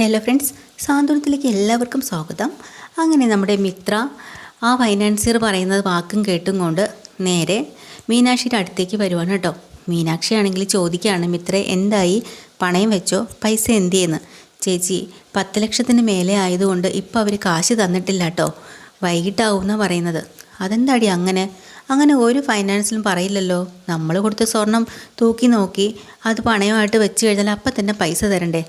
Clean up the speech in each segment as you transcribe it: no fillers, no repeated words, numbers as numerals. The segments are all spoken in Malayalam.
ഹലോ ഫ്രണ്ട്സ്, സാന്ത്വനത്തിലേക്ക് എല്ലാവർക്കും സ്വാഗതം. അങ്ങനെ നമ്മുടെ മിത്ര ആ ഫൈനാൻസിയർ പറയുന്നത് വാക്കും കേട്ടും കൊണ്ട് നേരെ മീനാക്ഷിയുടെ അടുത്തേക്ക് വരുവാണ് കേട്ടോ. മീനാക്ഷി ആണെങ്കിൽ ചോദിക്കുകയാണ്, മിത്ര എന്തായി, പണയം വെച്ചോ, പൈസ എന്ത് ചെയ്യുന്നു? ചേച്ചി 10 ലക്ഷത്തിന് മേലെ ആയതുകൊണ്ട് ഇപ്പോൾ അവർ കാശ് തന്നിട്ടില്ല കേട്ടോ, വൈകിട്ടാവുമെന്നാണ് പറയുന്നത്. അതെന്താടി അങ്ങനെ? അങ്ങനെ ഒരു ഫൈനാൻസിലും പറയില്ലല്ലോ. നമ്മൾ കൊടുത്ത സ്വർണം തൂക്കി നോക്കി അത് പണയമായിട്ട് വെച്ച് കഴിഞ്ഞാൽ അപ്പം തന്നെ പൈസ തരണ്ടേ?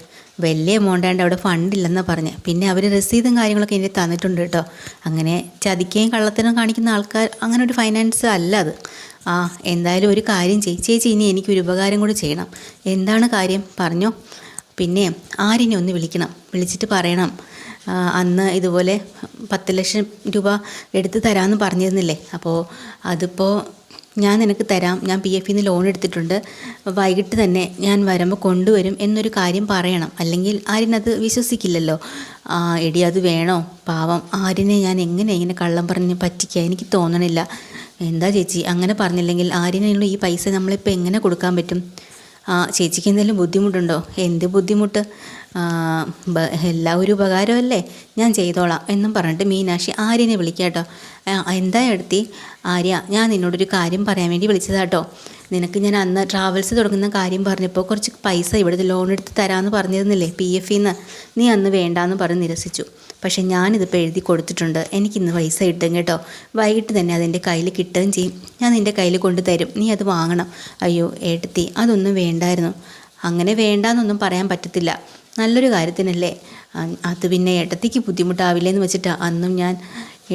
വലിയ എമൗണ്ടാണ്ട് അവിടെ ഫണ്ടില്ലെന്നാണ് പറഞ്ഞ്. പിന്നെ അവർ രസീതും കാര്യങ്ങളൊക്കെ എനിക്ക് തന്നിട്ടുണ്ട് കേട്ടോ. അങ്ങനെ ചതിക്കുകയും കള്ളത്തരം കാണിക്കുന്ന ആൾക്കാർ അങ്ങനെ ഒരു ഫൈനാൻസ് അല്ല അത്. എന്തായാലും ഒരു കാര്യം ചേച്ചി, ഇനി എനിക്കൊരു ഉപകാരം കൂടി ചെയ്യണം. എന്താണ് കാര്യം പറഞ്ഞോ? പിന്നെ ആരിനെ ഒന്ന് വിളിച്ചിട്ട് പറയണം, അന്ന് ഇതുപോലെ 10 ലക്ഷം രൂപ എടുത്ത് തരാമെന്ന് പറഞ്ഞിരുന്നില്ലേ, അപ്പോൾ അതിപ്പോൾ ഞാൻ നിനക്ക് തരാം, ഞാൻ PF നിന്ന് ലോൺ എടുത്തിട്ടുണ്ട്, വൈകിട്ട് തന്നെ ഞാൻ വരുമ്പോൾ കൊണ്ടുവരും എന്നൊരു കാര്യം പറയണം. അല്ലെങ്കിൽ ആരിനത് വിശ്വസിക്കില്ലല്ലോ. എടി അത് വേണോ? പാവം ആരിനെ ഞാൻ ഇങ്ങനെ കള്ളം പറഞ്ഞ് പറ്റിക്കുക? എനിക്ക് തോന്നണില്ല. എന്താ ചേച്ചി അങ്ങനെ പറഞ്ഞില്ലെങ്കിൽ ആരിനുള്ള ഈ പൈസ നമ്മളിപ്പോൾ എങ്ങനെ കൊടുക്കാൻ പറ്റും? ചേച്ചിക്ക് എന്തെങ്കിലും ബുദ്ധിമുട്ടുണ്ടോ? എന്ത് ബുദ്ധിമുട്ട്? എല്ലാ ഒരു ഉപകാരമല്ലേ, ഞാൻ ചെയ്തോളാം എന്നും പറഞ്ഞിട്ട് മീനാക്ഷി ആര്യനെ വിളിക്കാം കേട്ടോ. എന്താ എടുത്തി? ആര്യ, ഞാൻ നിന്നോടൊരു കാര്യം പറയാൻ വേണ്ടി വിളിച്ചതാട്ടോ. നിനക്ക് ഞാൻ അന്ന് ട്രാവൽസ് തുടങ്ങുന്ന കാര്യം പറഞ്ഞപ്പോൾ കുറച്ച് പൈസ ഇവിടുത്തെ ലോൺ എടുത്ത് തരാമെന്ന് പറഞ്ഞിരുന്നില്ലേ PF നിന്ന്? നീ അന്ന് വേണ്ടാന്ന് പറഞ്ഞ് നിരസിച്ചു. പക്ഷേ ഞാനിതിപ്പോൾ എഴുതി കൊടുത്തിട്ടുണ്ട്. എനിക്കിന്ന് പൈസ കിട്ടും കേട്ടോ. വൈകിട്ട് തന്നെ അതെൻ്റെ കയ്യിൽ കിട്ടുകയും ചെയ്യും. ഞാൻ നിൻ്റെ കയ്യിൽ കൊണ്ട് തരും, നീ അത് വാങ്ങണം. അയ്യോ ഏട്ടത്തി, അതൊന്നും വേണ്ടായിരുന്നു. അങ്ങനെ വേണ്ടാന്നൊന്നും പറയാൻ പറ്റത്തില്ല, നല്ലൊരു കാര്യത്തിനല്ലേ. അത് പിന്നെ ഏട്ടത്തിക്ക് ബുദ്ധിമുട്ടാവില്ലേന്ന് വെച്ചിട്ടാണ് അന്നും ഞാൻ.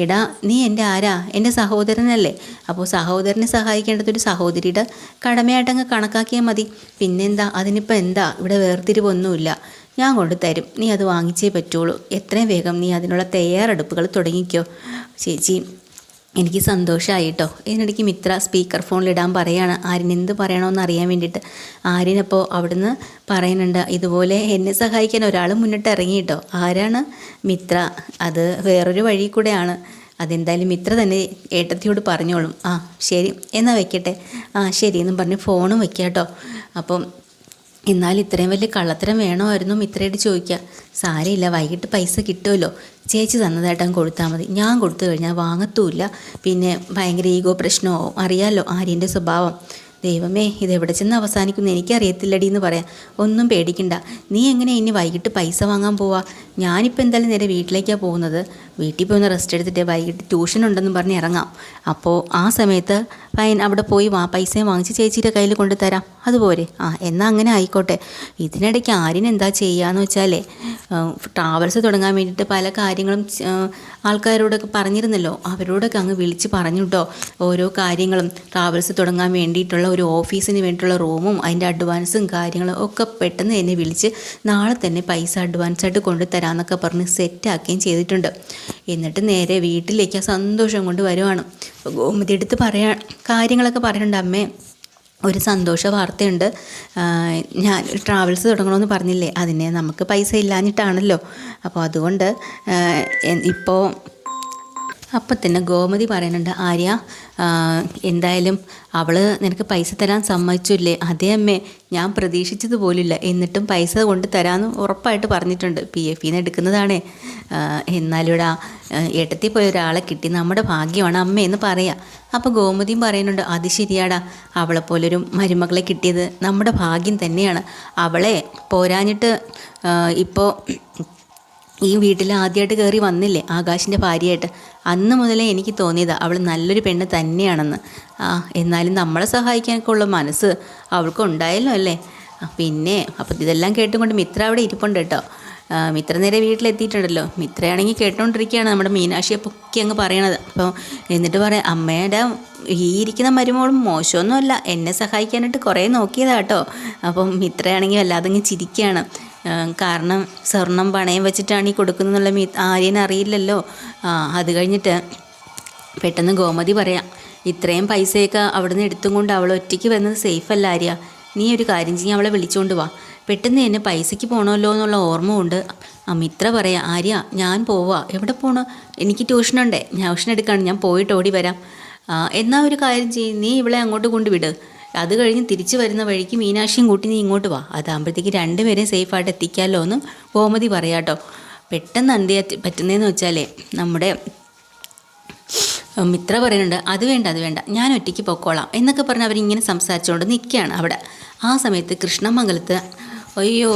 എടാ, നീ എൻ്റെ ആരാ? എൻ്റെ സഹോദരനല്ലേ. അപ്പോൾ സഹോദരനെ സഹായിക്കേണ്ടതൊരു സഹോദരിയുടെ കടമയായിട്ടങ്ങ് കണക്കാക്കിയാൽ മതി. പിന്നെന്താ, അതിനിപ്പോൾ എന്താ, ഇവിടെ വേർതിരിവൊന്നുമില്ല. ഞാൻ കൊണ്ട് തരും, നീ അത് വാങ്ങിച്ചേ പറ്റുള്ളൂ. എത്രയും വേഗം നീ അതിനുള്ള തയ്യാറെടുപ്പുകൾ തുടങ്ങിക്കോ. ചേച്ചി, എനിക്ക് സന്തോഷമായി കേട്ടോ. ഇതിനിടയ്ക്ക് മിത്ര സ്പീക്കർ ഫോണിലിടാൻ പറയാണ് ആര്യനെന്ത് പറയണമെന്ന് അറിയാൻ വേണ്ടിയിട്ട്. ആര്യനപ്പോൾ അവിടുന്ന് പറയുന്നുണ്ട്, ഇതുപോലെ എന്നെ സഹായിക്കാൻ ഒരാൾ മുന്നിട്ട് ഇറങ്ങി കേട്ടോ. ആരാണ്? മിത്ര. അത് വേറൊരു വഴി കൂടെയാണ്. അതെന്തായാലും മിത്ര തന്നെ ഏട്ടത്തിയോട് പറഞ്ഞോളും. ശരി എന്നാൽ വെക്കട്ടെ. ശരി എന്നും പറഞ്ഞ് ഫോണും വെക്കാം കേട്ടോ. അപ്പം എന്നാൽ ഇത്രയും വലിയ കള്ളത്തരം വേണമായിരുന്നു മിത്രയോട് ചോദിക്കുക. സാരമില്ല, വൈകിട്ട് പൈസ കിട്ടുമല്ലോ, ചേച്ചി തന്നതായിട്ടും കൊടുത്താൽ മതി. ഞാൻ കൊടുത്തു കഴിഞ്ഞാൽ വാങ്ങത്തുമില്ല, പിന്നെ ഭയങ്കര ഈഗോ പ്രശ്നമാവും. അറിയാമല്ലോ ആര്യൻ്റെ സ്വഭാവം. ദൈവമേ, ഇതെവിടെ ചെന്ന് അവസാനിക്കുന്നു എനിക്കറിയത്തില്ലടി എന്ന് പറയാം. ഒന്നും പേടിക്കണ്ട. നീ എങ്ങനെ ഇനി വൈകിട്ട് പൈസ വാങ്ങാൻ പോവാ? ഞാനിപ്പോൾ എന്തായാലും നേരെ വീട്ടിലേക്കാണ് പോകുന്നത്. വീട്ടിൽ പോയി ഒന്ന് റെസ്റ്റ് എടുത്തിട്ട് വൈകിട്ട് ട്യൂഷൻ ഉണ്ടെന്ന് പറഞ്ഞ് ഇറങ്ങാം. അപ്പോൾ ആ സമയത്ത് അവിടെ പോയി പൈസയും വാങ്ങിച്ച് ചേച്ചിയുടെ കയ്യിൽ കൊണ്ടുതരാം. അതുപോലെ എന്നാൽ അങ്ങനെ ആയിക്കോട്ടെ. ഇതിനിടയ്ക്ക് ആര്യനെന്താ ചെയ്യുകയെന്ന് വെച്ചാലേ, ട്രാവൽസ് തുടങ്ങാൻ വേണ്ടിയിട്ട് പല കാര്യങ്ങളും ആൾക്കാരോടൊക്കെ പറഞ്ഞിരുന്നല്ലോ, അവരോടൊക്കെ അങ്ങ് വിളിച്ച് പറഞ്ഞു കേട്ടോ. ഓരോ കാര്യങ്ങളും ട്രാവൽസ് തുടങ്ങാൻ വേണ്ടിയിട്ടുള്ള ഒരു ഓഫീസിന് വേണ്ടിയിട്ടുള്ള റൂമും അതിൻ്റെ അഡ്വാൻസും കാര്യങ്ങളും ഒക്കെ പെട്ടെന്ന് എന്നെ വിളിച്ച് നാളെ തന്നെ പൈസ അഡ്വാൻസായിട്ട് കൊണ്ടുതരാമെന്നൊക്കെ പറഞ്ഞ് സെറ്റാക്കുകയും ചെയ്തിട്ടുണ്ട്. എന്നിട്ട് നേരെ വീട്ടിലേക്ക് സന്തോഷം കൊണ്ട് വരുവാണ്. ഗോമതി എടുത്ത് കാര്യങ്ങളൊക്കെ പറയുന്നുണ്ട്. അമ്മേ, ഒരു സന്തോഷ വാർത്തയുണ്ട്. ഞാൻ ട്രാവൽസ് തുടങ്ങണമെന്ന് പറഞ്ഞില്ലേ, അതിന് നമുക്ക് പൈസ ഇല്ലാഞ്ഞിട്ടാണല്ലോ. അപ്പോൾ അതുകൊണ്ട് ഇപ്പോൾ അപ്പം തന്നെ ഗോമതി പറയുന്നുണ്ട്, ആര്യ, എന്തായാലും അവൾ നിനക്ക് പൈസ തരാൻ സമ്മതിച്ചില്ലേ? അതേ അമ്മേ, ഞാൻ പ്രതീക്ഷിച്ചത് പോലില്ല. എന്നിട്ടും പൈസ കൊണ്ട് തരാമെന്ന് ഉറപ്പായിട്ട് പറഞ്ഞിട്ടുണ്ട്. PF നിന്ന് എടുക്കുന്നതാണേ. എന്നാലും ഇവിടെ ഏട്ടത്തിൽ പോയ ഒരാളെ കിട്ടി, നമ്മുടെ ഭാഗ്യമാണ് അമ്മ എന്ന് പറയാം. അപ്പോൾ ഗോമതിയും പറയുന്നുണ്ട്, അത് ശരിയാടാ, അവളെപ്പോലൊരു മരുമകളെ കിട്ടിയത് നമ്മുടെ ഭാഗ്യം തന്നെയാണ്. അവളെ പോരാഞ്ഞിട്ട് ഇപ്പോൾ ഈ വീട്ടിൽ ആദ്യമായിട്ട് കയറി വന്നില്ലേ ആകാശിൻ്റെ ഭാര്യയായിട്ട്, അന്ന് മുതലേ എനിക്ക് തോന്നിയതാണ് അവൾ നല്ലൊരു പെണ്ണ് തന്നെയാണെന്ന്. എന്നാലും നമ്മളെ സഹായിക്കാനൊക്കെ ഉള്ള മനസ്സ് അവൾക്ക് ഉണ്ടായല്ലോ അല്ലേ. പിന്നെ അപ്പോൾ ഇതെല്ലാം കേട്ടുകൊണ്ട് മിത്ര അവിടെ ഇരിപ്പുണ്ട് കേട്ടോ. മിത്ര നേരെ വീട്ടിലെത്തിയിട്ടുണ്ടല്ലോ. മിത്രയാണെങ്കിൽ കേട്ടോണ്ടിരിക്കുകയാണ് നമ്മുടെ മീനാക്ഷിയെ പൊക്കി അങ്ങ് പറയണത്. അപ്പോൾ എന്നിട്ട് പറയാം, അമ്മയുടെ ഈ ഇരിക്കുന്ന മരുമോളും മോശമൊന്നുമല്ല, എന്നെ സഹായിക്കാനായിട്ട് കുറേ നോക്കിയതാണ് കേട്ടോ. അപ്പം മിത്രയാണെങ്കിൽ വല്ലാതെ അങ്ങ് ചിരിക്കുകയാണ്. കാരണം സ്വർണം പണയം വെച്ചിട്ടാണ് ഈ കൊടുക്കുന്നതെന്നുള്ള ആര്യൻ അറിയില്ലല്ലോ. അത് കഴിഞ്ഞിട്ട് പെട്ടെന്ന് ഗോമതി പറയാം, ഇത്രയും പൈസയൊക്കെ അവിടെ നിന്ന് എടുത്തും കൊണ്ട് അവൾ ഒറ്റയ്ക്ക് വരുന്നത് സേഫല്ല ആര്യ. നീ ഒരു കാര്യം ചെയ്യും, അവളെ വിളിച്ചുകൊണ്ട് വാ. പെട്ടെന്ന് തന്നെ പൈസയ്ക്ക് പോകണമല്ലോ എന്നുള്ള ഓർമ്മ കൊണ്ട് മിത്ര പറയാം, ആര്യ ഞാൻ പോവാ. എവിടെ പോകണോ? എനിക്ക് ട്യൂഷൻ എടുക്കാണ്, ഞാൻ പോയിട്ട് ഓടി വരാം. എന്നാൽ ഒരു കാര്യം ചെയ്യും, നീ ഇവളെ അങ്ങോട്ട് കൊണ്ടുവിട്. അത് കഴിഞ്ഞ് തിരിച്ചു വരുന്ന വഴിക്ക് മീനാക്ഷിയും കൂട്ടി നീ ഇങ്ങോട്ട് വാ, അതാകുമ്പോഴത്തേക്ക് രണ്ടുപേരെയും സേഫായിട്ട് എത്തിക്കാമല്ലോ എന്ന് ഗോമതി പറയാട്ടോ. പെട്ടെന്ന് എന്ത് പറ്റുന്നതെന്ന് വെച്ചാലേ നമ്മുടെ മിത്ര പറയുന്നുണ്ട്, അത് വേണ്ട ഞാൻ ഒറ്റയ്ക്ക് പൊക്കോളാം എന്നൊക്കെ പറഞ്ഞ് അവരിങ്ങനെ സംസാരിച്ചുകൊണ്ട് നിൽക്കുകയാണ് അവിടെ. ആ സമയത്ത് കൃഷ്ണമംഗലത്ത് അയ്യോ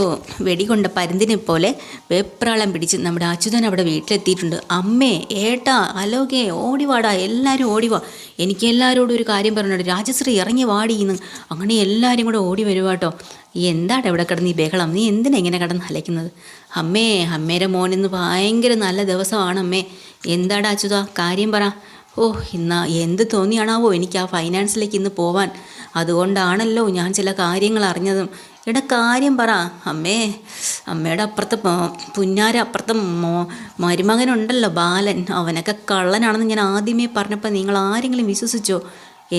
വെടികൊണ്ട പരുന്തിനെ പോലെ വെപ്രാളം പിടിച്ച് നമ്മുടെ അച്യുതൻ അവിടെ വീട്ടിലെത്തിയിട്ടുണ്ട്. അമ്മേ ഏട്ടാ അലോകേ ഓടിവാടാ, എല്ലാവരും ഓടിവാ, എനിക്ക് എല്ലാവരോടും ഒരു കാര്യം പറഞ്ഞിട്ട് രാജശ്രീ ഇറങ്ങി വാടിയെന്ന്. അങ്ങനെ എല്ലാവരും കൂടെ ഓടി വരുവാട്ടോ. എന്താണ് ഇവിടെ കിടന്ന് ഈ ബഹളം, നീ എന്തിനാ ഇങ്ങനെ കിടന്ന് അലയ്ക്കുന്നത്? അമ്മേരെ മോനിന്ന് ഭയങ്കര നല്ല ദിവസമാണ് അമ്മേ. എന്താടാ അച്യുത കാര്യം പറ. ഇന്ന് എന്ത് തോന്നിയാണാവോ എനിക്ക് ആ ഫൈനാൻസിലേക്ക് ഇന്ന് പോവാൻ, അതുകൊണ്ടാണല്ലോ ഞാൻ ചില കാര്യങ്ങൾ അറിഞ്ഞതും. കാര്യം പറ അമ്മേ. അമ്മയുടെ അപ്പുറത്തെ പുന്നാര അപ്പുറത്തെ മരുമകനുണ്ടല്ലോ ബാലൻ, അവനൊക്കെ കള്ളനാണെന്ന് ഞാൻ ആദ്യമേ പറഞ്ഞപ്പോൾ നിങ്ങൾ ആരെങ്കിലും വിശ്വസിച്ചോ?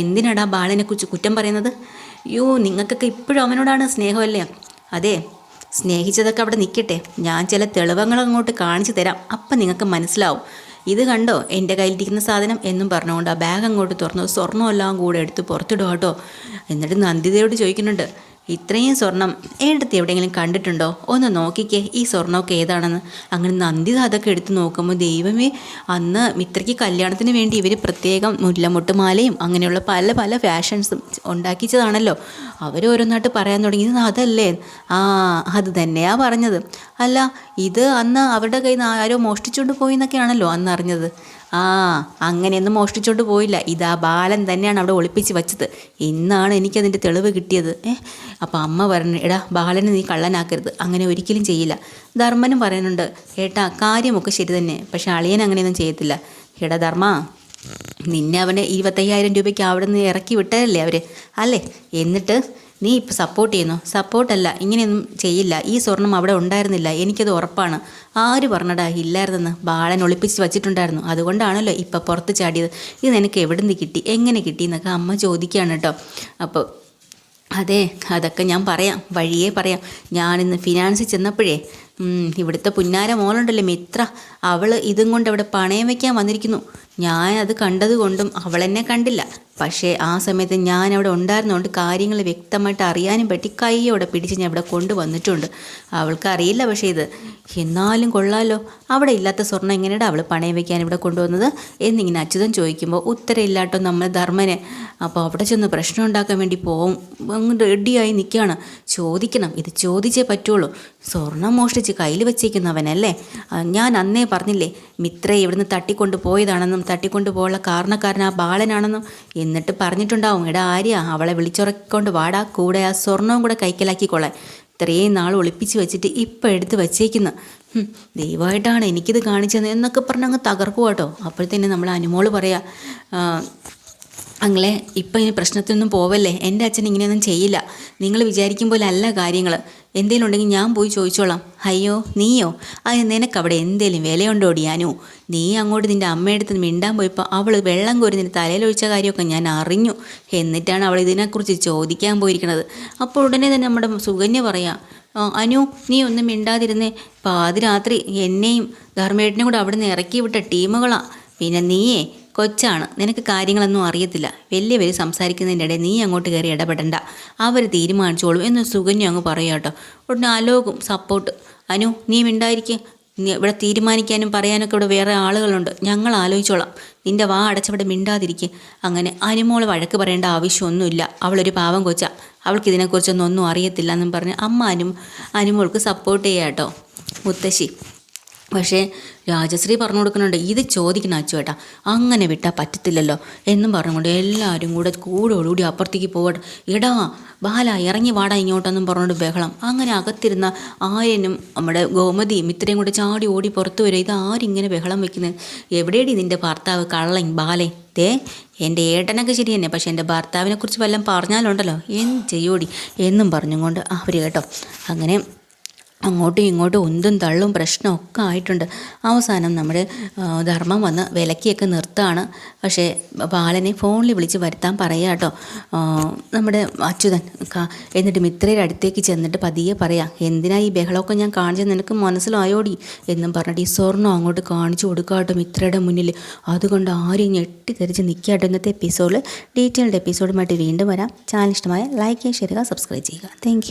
എന്തിനാടാ ബാലനെ കുറിച്ച് കുറ്റം പറയുന്നത്? നിങ്ങൾക്കൊക്കെ ഇപ്പോഴും അവനോടാണ് സ്നേഹമല്ലേ? അതെ, സ്നേഹിച്ചതൊക്കെ അവിടെ നിൽക്കട്ടെ, ഞാൻ ചില തെളിവങ്ങൾ അങ്ങോട്ട് കാണിച്ചു തരാം, അപ്പം നിങ്ങൾക്ക് മനസ്സിലാവും. ഇത് കണ്ടോ എൻ്റെ കയ്യിലിരിക്കുന്ന സാധനം എന്നും പറഞ്ഞുകൊണ്ട് ആ ബാഗ് അങ്ങോട്ട് തുറന്നു സ്വർണ്ണമെല്ലാം കൂടെ എടുത്ത് പുറത്തിടുക കേട്ടോ. എന്നിട്ട് നന്ദിതയോട് ചോദിക്കുന്നുണ്ട്, ഇത്രയും സ്വർണം എടുത്ത് എവിടെയെങ്കിലും കണ്ടിട്ടുണ്ടോ? ഒന്ന് നോക്കിക്കേ ഈ സ്വർണ്ണമൊക്കെ ഏതാണെന്ന്. അങ്ങനെ നന്ദിത അതൊക്കെ എടുത്ത് നോക്കുമ്പോൾ ദൈവമേ, അന്ന് മിത്രയ്ക്ക് കല്യാണത്തിന് വേണ്ടി ഇവർ പ്രത്യേകം മുല്ലമുട്ടുമാലയും അങ്ങനെയുള്ള പല പല ഫാഷൻസും ഉണ്ടാക്കിച്ചതാണല്ലോ. അവരോരോന്നായിട്ട് പറയാൻ തുടങ്ങി, അതല്ലേ? അത് തന്നെയാ പറഞ്ഞത്. അല്ല, ഇത് അന്ന് അവരുടെ കയ്യിൽ നിന്ന് ആരോ മോഷ്ടിച്ചുകൊണ്ട് പോയി എന്നൊക്കെയാണല്ലോ അന്ന് അറിഞ്ഞത്. അങ്ങനെയൊന്നും മോഷ്ടിച്ചോണ്ട് പോയില്ല, ഇതാ ബാലൻ തന്നെയാണ് അവിടെ ഒളിപ്പിച്ച് വെച്ചത്. ഇന്നാണ് എനിക്കതിൻ്റെ തെളിവ് കിട്ടിയത്. അപ്പോൾ അമ്മ പറഞ്ഞു, എടാ ബാലനെ നീ കള്ളനാക്കരുത്, അങ്ങനെ ഒരിക്കലും ചെയ്യില്ല. ധർമ്മനും പറയുന്നുണ്ട്, ഏട്ടാ കാര്യമൊക്കെ ശരി തന്നെ, പക്ഷെ അളിയൻ അങ്ങനെയൊന്നും ചെയ്യത്തില്ല. എടാ ധർമ്മ, നിന്നെ അവനെ 25,000 രൂപയ്ക്ക് അവിടെ നിന്ന് ഇറക്കി വിട്ടതല്ലേ അവർ, അല്ലേ? എന്നിട്ട് നീ ഇപ്പോൾ സപ്പോർട്ട് ചെയ്യുന്നു? സപ്പോർട്ടല്ല, ഇങ്ങനെയൊന്നും ചെയ്യില്ല. ഈ സ്വർണം അവിടെ ഉണ്ടായിരുന്നില്ല, എനിക്കത് ഉറപ്പാണ്. ആര് പറഞ്ഞടാ ഇല്ലായിരുന്നെന്ന്? ബാലൻ ഒളിപ്പിച്ച് വച്ചിട്ടുണ്ടായിരുന്നു, അതുകൊണ്ടാണല്ലോ ഇപ്പം പുറത്ത് ചാടിയത്. ഇത് നിനക്ക് എവിടെ നിന്ന് കിട്ടി, എങ്ങനെ കിട്ടി എന്നൊക്കെ അമ്മ ചോദിക്കുകയാണ് കേട്ടോ. അപ്പോൾ അതെ, അതൊക്കെ ഞാൻ പറയാം, വഴിയേ പറയാം. ഞാനിന്ന് ഫിനാൻസിൽ ചെന്നപ്പോഴേ ഇവിടുത്തെ പുന്നാര മോളുണ്ടല്ലോ മിത്ര, അവൾ ഇതും കൊണ്ട് അവിടെ പണയം വയ്ക്കാൻ വന്നിരിക്കുന്നു. ഞാനത് കണ്ടതുകൊണ്ടും അവളെന്നെ കണ്ടില്ല, പക്ഷേ ആ സമയത്ത് ഞാൻ അവിടെ ഉണ്ടായിരുന്നതുകൊണ്ട് കാര്യങ്ങൾ വ്യക്തമായിട്ട് അറിയാനും പറ്റി കൈയോടെ പിടിച്ച് ഞാൻ ഇവിടെ കൊണ്ടുവന്നിട്ടുണ്ട്. അവൾക്കറിയില്ല പക്ഷേ ഇത്. എന്നാലും കൊള്ളാലോ, അവിടെ ഇല്ലാത്ത സ്വർണ്ണം എങ്ങനെയാണ് അവൾ പണയം വയ്ക്കാൻ ഇവിടെ കൊണ്ടുവന്നത് എന്നിങ്ങനെ അച്യുതൻ ചോദിക്കുമ്പോൾ ഉത്തരമില്ലാട്ടോ നമ്മൾ ധർമ്മന്. അപ്പോൾ അവിടെ ചെന്ന് പ്രശ്നം ഉണ്ടാക്കാൻ വേണ്ടി പോവും, അങ്ങ് റെഡിയായി നിൽക്കുകയാണ്. ചോദിക്കണം, ഇത് ചോദിച്ചേ പറ്റുള്ളൂ. സ്വർണം മോഷ്ടിച്ച് കയ്യിൽ വെച്ചേക്കുന്നവനല്ലേ? ഞാൻ അന്നേ പറഞ്ഞില്ലേ മിത്രയെ ഇവിടുന്ന് തട്ടിക്കൊണ്ട് പോയതാണെന്നും തട്ടിക്കൊണ്ട് പോയുള്ള കാരണക്കാരൻ ആ ബാലനാണെന്നും. എന്നിട്ട് പറഞ്ഞിട്ടുണ്ടാവും, എടാ ആര്യ അവളെ വിളിച്ചുറക്കൊണ്ട് വാടാ, കൂടെ ആ സ്വർണവും കൂടെ കൈക്കലാക്കിക്കൊള്ളാൻ. ഇത്രയും നാൾ ഒളിപ്പിച്ച് വെച്ചിട്ട് ഇപ്പം എടുത്ത് വച്ചേക്കുന്നു. ദൈവമായിട്ടാണ് എനിക്കിത് കാണിച്ചത് എന്നൊക്കെ പറഞ്ഞ് അങ്ങ് തകർക്കുക കേട്ടോ. അപ്പോഴത്തേന് നമ്മൾ അനുമോള് പറയാം, അങ്ങളെ ഇപ്പം ഇനി പ്രശ്നത്തിനൊന്നും പോവല്ലേ, എൻ്റെ അച്ഛൻ ഇങ്ങനെയൊന്നും ചെയ്യില്ല, നിങ്ങൾ വിചാരിക്കും പോലെ അല്ല കാര്യങ്ങൾ. എന്തെങ്കിലും ഉണ്ടെങ്കിൽ ഞാൻ പോയി ചോദിച്ചോളാം. അയ്യോ നീയോ? നിനക്കവിടെ എന്തേലും വിലയുണ്ടോടിയാനോ? നീ അങ്ങോട്ട് നിൻ്റെ അമ്മയടുത്ത് മിണ്ടാൻ പോയപ്പോൾ അവൾ വെള്ളം കോരി നിൻ്റെ തലയിലൊഴിച്ച കാര്യമൊക്കെ ഞാൻ അറിഞ്ഞു. എന്നിട്ടാണ് അവൾ ഇതിനെക്കുറിച്ച് ചോദിക്കാൻ പോയിരിക്കുന്നത്. അപ്പോൾ ഉടനെ തന്നെ നമ്മുടെ സുകന്യ പറയാം, അനു നീ ഒന്നും മിണ്ടാതിരുന്നേ, പാതിരാത്രി എന്നെയും ധർമ്മേട്ടനെയും കൂടെ അവിടെ നിന്ന് ഇറക്കി വിട്ട ടീമുകളാണ്. പിന്നെ നീയേ കൊച്ചാണ്, നിനക്ക് കാര്യങ്ങളൊന്നും അറിയത്തില്ല. വലിയവർ സംസാരിക്കുന്നതിൻ്റെ ഇടയിൽ നീ അങ്ങോട്ട് കയറി ഇടപെടണ്ട, അവർ തീരുമാനിച്ചോളും എന്ന് സുകന്യ അങ്ങ് പറയാം കേട്ടോ. ഉടനെ അലോകും സപ്പോർട്ട്, അനു നീ മിണ്ടായിരിക്കും, ഇവിടെ തീരുമാനിക്കാനും പറയാനൊക്കെ ഇവിടെ വേറെ ആളുകളുണ്ട്, ഞങ്ങൾ ആലോചിച്ചോളാം, നിൻ്റെ വാ അടച്ചവിടെ മിണ്ടാതിരിക്കുക. അങ്ങനെ അനുമോൾ വഴക്ക് പറയേണ്ട ആവശ്യമൊന്നുമില്ല, അവളൊരു പാവം കൊച്ചാ, അവൾക്ക് ഇതിനെക്കുറിച്ചൊന്നും അറിയത്തില്ല എന്നും പറഞ്ഞ് അമ്മ അനുമോൾക്ക് സപ്പോർട്ട് ചെയ്യാം കേട്ടോ മുത്തശ്ശി. പക്ഷേ രാജശ്രീ പറഞ്ഞു കൊടുക്കുന്നുണ്ട്, ഇത് ചോദിക്കണം അച്ചുവേട്ടാ, അങ്ങനെ വിട്ടാൽ പറ്റത്തില്ലല്ലോ എന്നും പറഞ്ഞുകൊണ്ട് എല്ലാവരും കൂടോടുകൂടി അപ്പുറത്തേക്ക് പോകട്ടെ. എടാ ബാല ഇറങ്ങി വാടാ ഇങ്ങോട്ടെന്നും പറഞ്ഞുകൊണ്ട് ബഹളം. അങ്ങനെ അകത്തിരുന്ന ആര്യനും നമ്മുടെ ഗോമതിയും ഇത്രയും കൂടെ ചാടി ഓടി പുറത്തു വരും. ഇത് ആരിങ്ങനെ ബഹളം വെക്കുന്നത്? എവിടെയടി നിൻ്റെ ഭർത്താവ് കള്ളൻ ബാലേ? എൻ്റെ ഏട്ടനൊക്കെ ശരി തന്നെ, പക്ഷേ എൻ്റെ ഭർത്താവിനെ കുറിച്ച് വല്ലതും പറഞ്ഞാലുണ്ടല്ലോ എന്ത് ചെയ്യോടി എന്നും പറഞ്ഞുകൊണ്ട് അവർ കേട്ടോ. അങ്ങനെ അങ്ങോട്ടും ഇങ്ങോട്ടും ഉന്തും തള്ളും പ്രശ്നമൊക്കെ ആയിട്ടുണ്ട്. അവസാനം നമ്മുടെ ധർമ്മം വന്ന് വിലക്കിയൊക്കെ നിർത്തുകയാണ്. പക്ഷേ ബാലനെ ഫോണിൽ വിളിച്ച് വരുത്താൻ പറയുക കേട്ടോ നമ്മുടെ അച്യുതൻ. എന്നിട്ട് മിത്രയുടെ അടുത്തേക്ക് ചെന്നിട്ട് പതിയെ പറയാം, എന്തിനാ ഈ ബഹളമൊക്കെ ഞാൻ കാണിച്ചത് നിനക്ക് മനസ്സിലായോടി എന്നും പറഞ്ഞിട്ട് ഈ സ്വർണ്ണം അങ്ങോട്ട് കാണിച്ചു കൊടുക്കാട്ടോ മിത്രയുടെ മുന്നിൽ. അതുകൊണ്ട് ആരെയും ഞെട്ടിത്തെറിച്ച് നിൽക്കാട്ടോ. ഇന്നത്തെ എപ്പിസോഡിൽ ഡീറ്റെയിൽഡ് എപ്പിസോഡുമായിട്ട് വീണ്ടും വരാം. ചാനൽ ഇഷ്ടമായ ലൈക്ക് ചെയ്യുക, ഷെയർ ചെയ്യുക, സബ്സ്ക്രൈബ് ചെയ്യുക. താങ്ക്